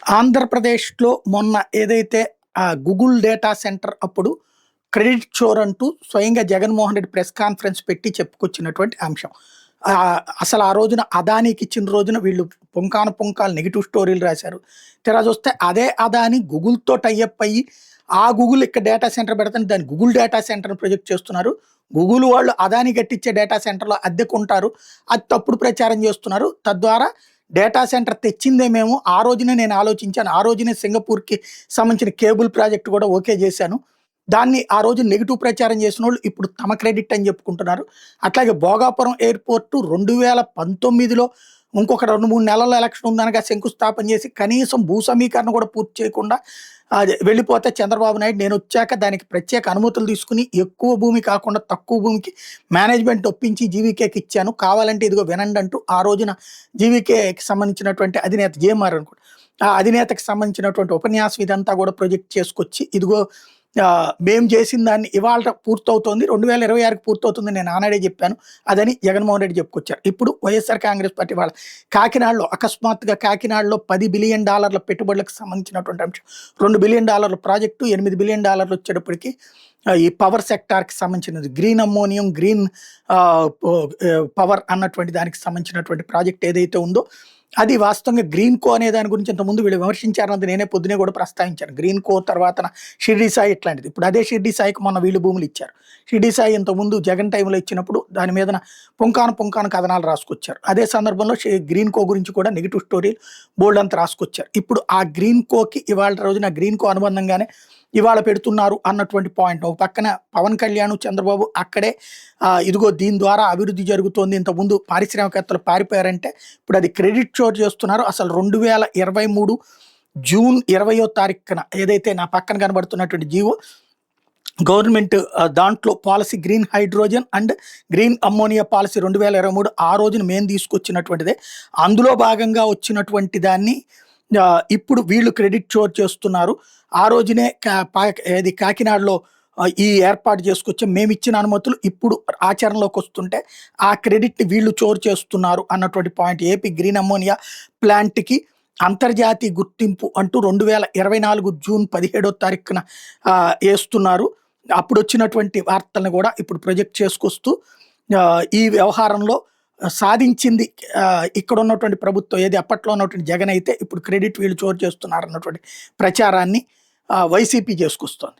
ఆంధ్రప్రదేశ్‌లో మొన్న ఏదైతే గూగుల్ డేటా సెంటర్ అప్పుడు క్రెడిట్ చోర్ అంటూ స్వయంగా జగన్మోహన్ రెడ్డి ప్రెస్ కాన్ఫరెన్స్ పెట్టి చెప్పుకొచ్చినటువంటి అంశం. అసలు ఆ రోజున అదానీకి ఇచ్చిన రోజున వీళ్ళు పుంకాను పుంకాలు నెగెటివ్ స్టోరీలు రాశారు. తీరా చూస్తే అదే అదానీ గూగుల్‌తో టై అప్ అయ్యి, ఆ గూగుల్ ఇక్కడ డేటా సెంటర్ పెడతాను దాన్ని గూగుల్ డేటా సెంటర్‌ని ప్రొజెక్ట్ చేస్తున్నారు. గూగుల్ వాళ్ళు అదానీ కట్టించే డేటా సెంటర్‌లో అద్దెకుంటారు. అది తప్పుడు ప్రచారం చేస్తున్నారు. తద్వారా డేటా సెంటర్ తెచ్చిందే మేము. ఆ రోజునే నేను ఆలోచించాను. ఆ రోజునే సింగపూర్‌కి సంబంధించిన కేబుల్ ప్రాజెక్ట్ కూడా ఓకే చేశాను. దాన్ని ఆ రోజు నెగెటివ్ ప్రచారం చేసినోళ్ళు ఇప్పుడు తమ క్రెడిట్ అని చెప్పుకుంటున్నారు. అట్లాగే భోగాపురం ఎయిర్‌పోర్ట్ 2019లో ఇంకొక 2, 3 నెలల్లో ఎలక్షన్ ఉందనగా శంకుస్థాపన చేసి కనీసం భూ సమీకరణ కూడా పూర్తి చేయకుండా అది వెళ్ళిపోతే చంద్రబాబు నాయుడు నేనొచ్చాక దానికి ప్రత్యేక అనుమతులు తీసుకొని ఎక్కువ భూమి కాకుండా తక్కువ భూమికి మేనేజ్మెంట్ ఒప్పించి జీవీకేకి ఇచ్చాను. కావాలంటే ఇదిగో వినండి అంటూ ఆ రోజున జీవీకేకి సంబంధించినటువంటి అధినేత జేఎంఆర్ అనుకోండి. ఆ అధినేతకి సంబంధించినటువంటి ఉపన్యాసం ఇదంతా కూడా ప్రొజెక్ట్ చేసుకొచ్చి ఇదిగో మేము చేసిన దాన్ని ఇవాళ పూర్తవుతోంది. 2026కి పూర్తవుతుందని నేను ఆనాడే చెప్పాను. అదని జగన్మోహన్ రెడ్డి చెప్పుకొచ్చారు. ఇప్పుడు వైఎస్ఆర్ కాంగ్రెస్ పార్టీ వాళ్ళ కాకినాడలో అకస్మాత్తుగా కాకినాడలో $10 బిలియన్ పెట్టుబడులకు సంబంధించినటువంటి అంశం. $2 బిలియన్ ప్రాజెక్టు, $8 బిలియన్ వచ్చేటప్పటికి ఈ పవర్ సెక్టార్‌కి సంబంధించినది. గ్రీన్ అమ్మోనియం, గ్రీన్ పవర్ అన్నటువంటి దానికి సంబంధించినటువంటి ప్రాజెక్ట్ ఏదైతే ఉందో అది వాస్తవంగా గ్రీన్ కో అనే దాని గురించి ఇంతకుముందు వీళ్ళు విమర్శించారన్నది నేనే పొద్దునే కూడా ప్రస్తావించాను. గ్రీన్ కో తర్వాత షిరిడి సాయి ఇట్లాంటిది. ఇప్పుడు అదే షిరిడి సాయికి మొన్న వీళ్ళు భూములు ఇచ్చారు. షిరిడి సాయి ఇంతకుముందు జగన్ టైంలో ఇచ్చినప్పుడు దాని మీదన పుంకాను కథనాలు రాసుకొచ్చారు. అదే సందర్భంలో గ్రీన్ కో గురించి కూడా నెగిటివ్ స్టోరీలు బోల్డ్ అంతా రాసుకొచ్చారు. ఇప్పుడు ఆ గ్రీన్ కోకి ఇవాళ రోజున గ్రీన్ కో అనుబంధంగానే ఇవాళ పెడుతున్నారు అన్నటువంటి పాయింట్. ఒక పక్కన పవన్ కళ్యాణ్, చంద్రబాబు అక్కడే ఇదిగో దీని ద్వారా అభివృద్ధి జరుగుతోంది. ఇంతకుముందు పారిశ్రామికవేత్తలు పారిపోయారంటే ఇప్పుడు అది క్రెడిట్ చోర్ చేస్తున్నారు. అసలు 2023 జూన్ 20వ తారీఖున ఏదైతే నా పక్కన కనబడుతున్నటువంటి జీవో గవర్నమెంట్ దాంట్లో policy green hydrogen and green ammonia policy 2023 ఆ రోజున మేము తీసుకొచ్చినటువంటిదే. అందులో భాగంగా వచ్చినటువంటి దాన్ని ఇప్పుడు వీళ్ళు క్రెడిట్ చోర్ చేస్తున్నారు. ఆ రోజునే కాకినాడలో ఈ ఏర్పాటు చేసుకొచ్చి మేమిచ్చిన అనుమతులు ఇప్పుడు ఆచరణలోకి వస్తుంటే ఆ క్రెడిట్‌ని వీళ్ళు చోరు చేస్తున్నారు అన్నటువంటి పాయింట్. ఏపీ గ్రీన్ అమ్మోనియా ప్లాంట్‌కి అంతర్జాతీయ గుర్తింపు అంటూ 2024 జూన్ 17వ తారీఖున ఏస్తున్నారు. అప్పుడొచ్చినటువంటి వార్తలను కూడా ఇప్పుడు ప్రొజెక్ట్ చేసుకొస్తూ ఈ వ్యవహారంలో సాధించింది ఇక్కడ ఉన్నటువంటి ప్రభుత్వం ఏది అప్పట్లో ఉన్నటువంటి జగన్ అయితే ఇప్పుడు క్రెడిట్ వీళ్ళు చోరు చేస్తున్నారన్నటువంటి ప్రచారాన్ని వైసీపీ చేసుకొస్తోంది.